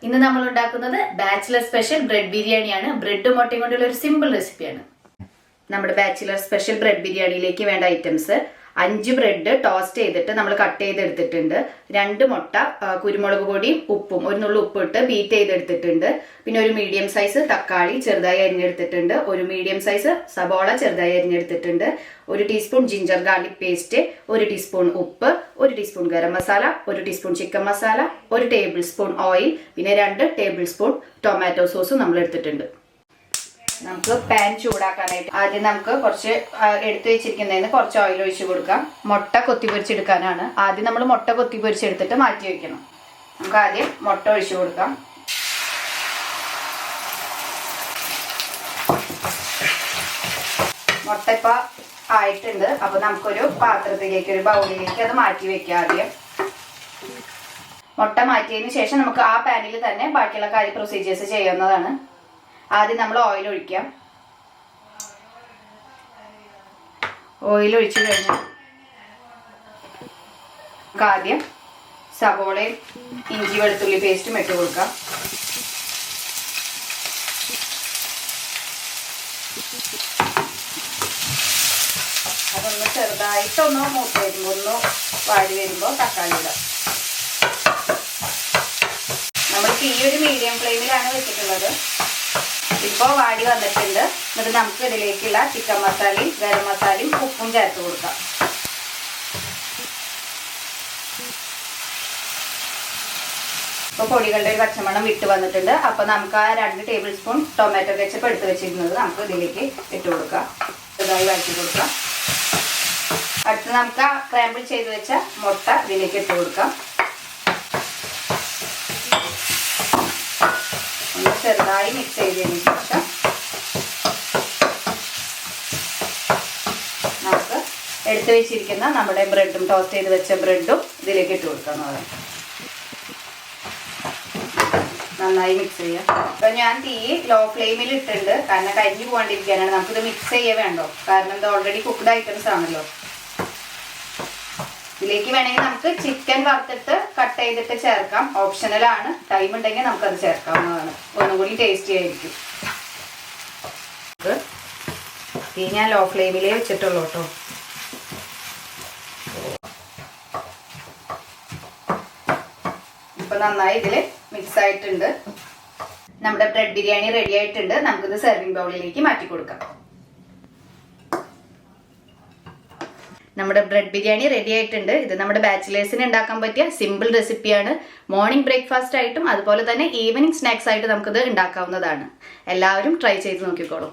ഇന്ന് നമ്മൾ ഉണ്ടാക്കുന്നത് ബാച്ചിലർ സ്പെഷ്യൽ ബ്രെഡ് ബിരിയാണിയാണ്. ബ്രെഡും മുട്ടയും കൊണ്ടുള്ള ഒരു സിമ്പിൾ റെസിപ്പിയാണ്. നമ്മുടെ ബാച്ചിലർ സ്പെഷ്യൽ ബ്രെഡ് ബിരിയാണിയിലേക്ക് വേണ്ട ഐറ്റംസ്: 5 ബ്രെഡ് ടോസ്റ്റ് ചെയ്തിട്ട് നമ്മൾ കട്ട് ചെയ്തെടുത്തിട്ടുണ്ട്, 2 മുട്ട, കുരുമുളക് പൊടിയും ഉപ്പും, ഒരു നുള്ളു ഉപ്പിട്ട് ബീറ്റ് ചെയ്തെടുത്തിട്ടുണ്ട്, പിന്നെ ഒരു മീഡിയം സൈസ് തക്കാളി ചെറുതായി അരിഞ്ഞെടുത്തിട്ടുണ്ട്, ഒരു മീഡിയം സൈസ് സബോള ചെറുതായി അരിഞ്ഞെടുത്തിട്ടുണ്ട്, 1 teaspoon ginger garlic paste, 1 teaspoon ഉപ്പ്, 1 teaspoon garam masala, 1 teaspoon chicken masala, 1 table spoon oil, പിന്നെ 2 ടേബിൾ സ്പൂൺ ടൊമാറ്റോ സോസും നമ്മൾ എടുത്തിട്ടുണ്ട്. നമുക്ക് പാൻ ചൂടാക്കാനായിട്ട് ആദ്യം നമുക്ക് കുറച്ച് എടുത്തു വെച്ചിരിക്കുന്നതിന് കുറച്ച് ഓയിൽ ഒഴിച്ച് കൊടുക്കാം. മുട്ട കൊത്തി പൊരിച്ചെടുക്കാനാണ്. ആദ്യം നമ്മൾ മുട്ട കൊത്തി പൊരിച്ചെടുത്തിട്ട് മാറ്റി വെക്കണം. നമുക്ക് ആദ്യം മുട്ട ഒഴിച്ചു കൊടുക്കാം. മുട്ട ഇപ്പം ആയിട്ടുണ്ട്. അപ്പോൾ നമുക്കൊരു പാത്രത്തിലേക്ക്, ഒരു ബൗളിലേക്ക് അത് മാറ്റി വെക്കാം. ആദ്യം മുട്ട മാറ്റിയതിന് ശേഷം നമുക്ക് ആ പാനിൽ തന്നെ ബാക്കിയുള്ള പ്രൊസീജിയേഴ്സ് ചെയ്യാവുന്നതാണ്. ആദ്യം നമ്മൾ ഓയിൽ ഒഴിക്കാം. ഓയിൽ ഒഴിച്ചു കഴിഞ്ഞാൽ നമുക്ക് ആദ്യം സവോളയും ഇഞ്ചി വെളുത്തുള്ളി പേസ്റ്റും ഇട്ട് കൊടുക്കാം. അതൊന്ന് ചെറുതായിട്ടൊന്ന് മൂത്ത് വരുമ്പോൾ, ഒന്ന് വാടി വരുമ്പോൾ തക്കാളി ഇടാം. നമ്മൾക്ക് ഈ ഒരു മീഡിയം ഫ്ലെയിമിലാണ് വെച്ചിട്ടുള്ളത്. ഇപ്പോൾ വാടി വന്നിട്ടുണ്ട്. എന്നിട്ട് നമുക്ക് ഇതിലേക്കുള്ള ചിക്കൻ മസാലയും ഗരം മസാലയും ഉപ്പും ചേർത്ത് കൊടുക്കാം. ഇപ്പോൾ പൊടികളുടെ ഒരു പച്ചമണം വിട്ട് വന്നിട്ടുണ്ട്. അപ്പോൾ നമുക്ക് ആ 2 ടേബിൾ സ്പൂൺ ടൊമാറ്റോ കെച്ചപ്പ് എടുത്ത് വെച്ചിരുന്നത് നമുക്ക് ഇതിലേക്ക് ഇട്ട് കൊടുക്കാം. ഇതായി വഴറ്റി കൊടുക്കാം. അടുത്ത് നമുക്ക് ആ ക്രാമ്പിൾ ചെയ്ത് വെച്ച മുട്ട ഇതിലേക്ക് ഇട്ട് കൊടുക്കാം. ചെറുതായി മിക്സ് ചെയ്തതിന് ശേഷം നമുക്ക് എടുത്തു വെച്ചിരിക്കുന്ന നമ്മുടെ ബ്രെഡും, ടോസ്റ്റ് ചെയ്ത് വെച്ച ബ്രെഡും ഇതിലേക്ക് ഇട്ട് കൊടുക്കുന്നത്. നന്നായി മിക്സ് ചെയ്യാം. അപ്പൊ ഞാൻ തീ ലോ ഫ്ലെയിമിൽ ഇട്ടിട്ടുണ്ട്, കാരണം കരിഞ്ഞു പോകാണ്ടിരിക്കാനാണ്. നമുക്കിത് മിക്സ് ചെയ്യേ വേണ്ടോ, കാരണം ഇത് ഓൾറെഡി കുക്ക്ഡ് ഐറ്റംസ് ആണല്ലോ. ഇതിലേക്ക് വേണമെങ്കിൽ നമുക്ക് ചിക്കൻ വറുത്തിട്ട് കട്ട് ചെയ്തിട്ട് ചേർക്കാം. ഓപ്ഷണലാണ്. ടൈം ഉണ്ടെങ്കിൽ നമുക്കത് ചേർക്കാവുന്നതാണ്. ഒന്നും കൂടി ടേസ്റ്റി ആയിരിക്കും. ഈ ഞാൻ ലോ ഫ്ലെയിമിലേ വെച്ചിട്ടുള്ളൂ കേട്ടോ. ഇപ്പൊ നന്നായി ഇതിൽ മിക്സ് ആയിട്ടുണ്ട്. നമ്മുടെ ബ്രെഡ് ബിരിയാണി റെഡി ആയിട്ടുണ്ട്. നമുക്കിത് സെർവിങ് ബൗളിലേക്ക് മാറ്റി കൊടുക്കാം. നമ്മുടെ ബ്രെഡ് ബിരിയാണി റെഡി ആയിട്ടുണ്ട്. ഇത് നമ്മുടെ ബാച്ചിലേഴ്സിന് ഉണ്ടാക്കാൻ പറ്റിയ സിമ്പിൾ റെസിപ്പിയാണ്. മോർണിംഗ് ബ്രേക്ക്ഫാസ്റ്റ് ആയിട്ടും അതുപോലെ തന്നെ ഈവനിങ് സ്നാക്സ് ആയിട്ട് നമുക്കിത് ഉണ്ടാക്കാവുന്നതാണ്. എല്ലാവരും ട്രൈ ചെയ്ത് നോക്കിക്കോളൂ.